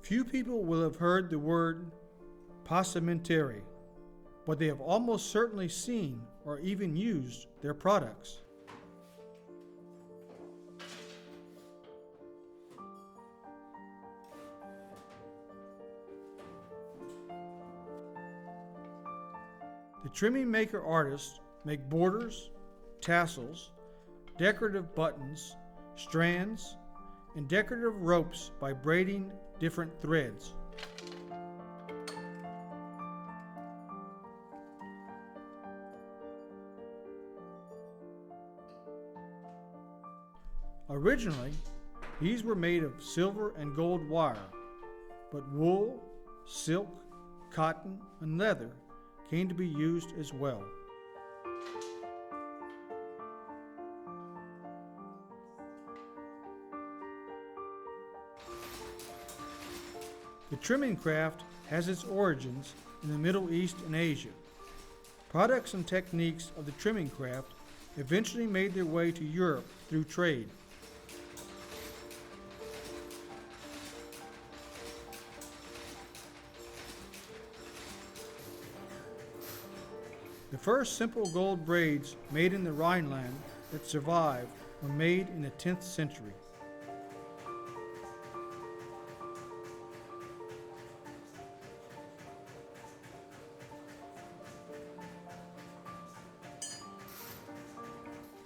Few people will have heard the word passementerie, but they have almost certainly seen or even used their products. The trimming maker artists make borders, tassels, decorative buttons, strands, and decorative ropes by braiding different threads. Originally, these were made of silver and gold wire, but wool, silk, cotton, and leather came to be used as well. The trimming craft has its origins in the Middle East and Asia. Products and techniques of the trimming craft eventually made their way to Europe through trade. The first simple gold braids made in the Rhineland that survived were made in the 10th century.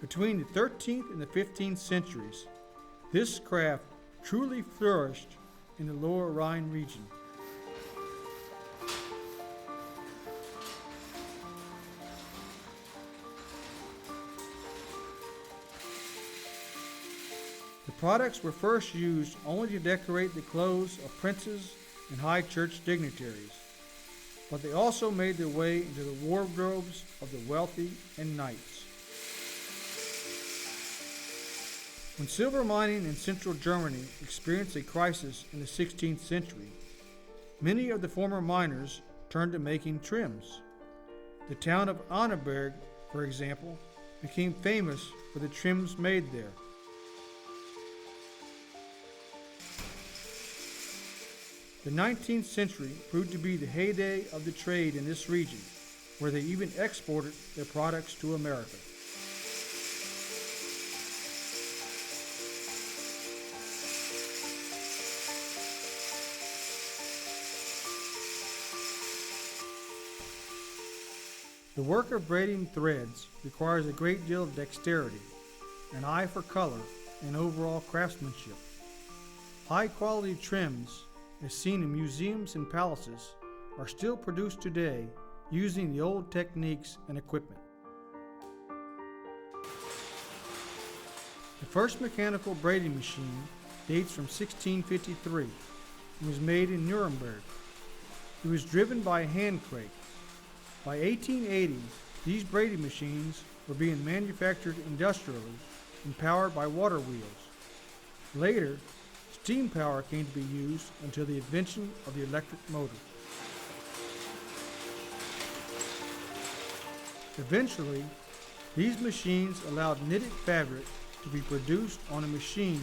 Between the 13th and the 15th centuries, this craft truly flourished in the Lower Rhine region. The products were first used only to decorate the clothes of princes and high church dignitaries, but they also made their way into the wardrobes of the wealthy and knights. When silver mining in central Germany experienced a crisis in the 16th century, many of the former miners turned to making trims. The town of Annaberg, for example, became famous for the trims made there. The 19th century proved to be the heyday of the trade in this region, where they even exported their products to America. The work of braiding threads requires a great deal of dexterity, an eye for color, and overall craftsmanship. High-quality trims, as seen in museums and palaces, are still produced today using the old techniques and equipment. The first mechanical braiding machine dates from 1653 and was made in Nuremberg. It was driven by a hand crank. By 1880, these braiding machines were being manufactured industrially and powered by water wheels. Later, steam power came to be used until the invention of the electric motor. Eventually, these machines allowed knitted fabric to be produced on a machine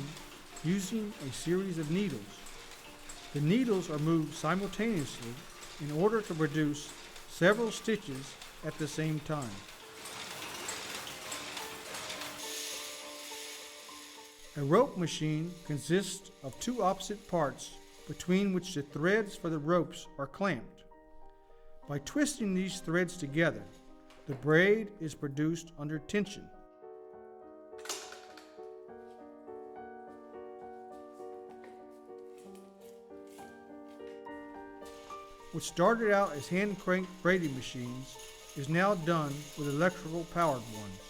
using a series of needles. The needles are moved simultaneously in order to produce several stitches at the same time. A rope machine consists of two opposite parts between which the threads for the ropes are clamped. By twisting these threads together, the braid is produced under tension. What started out as hand-cranked braiding machines is now done with electrical powered ones.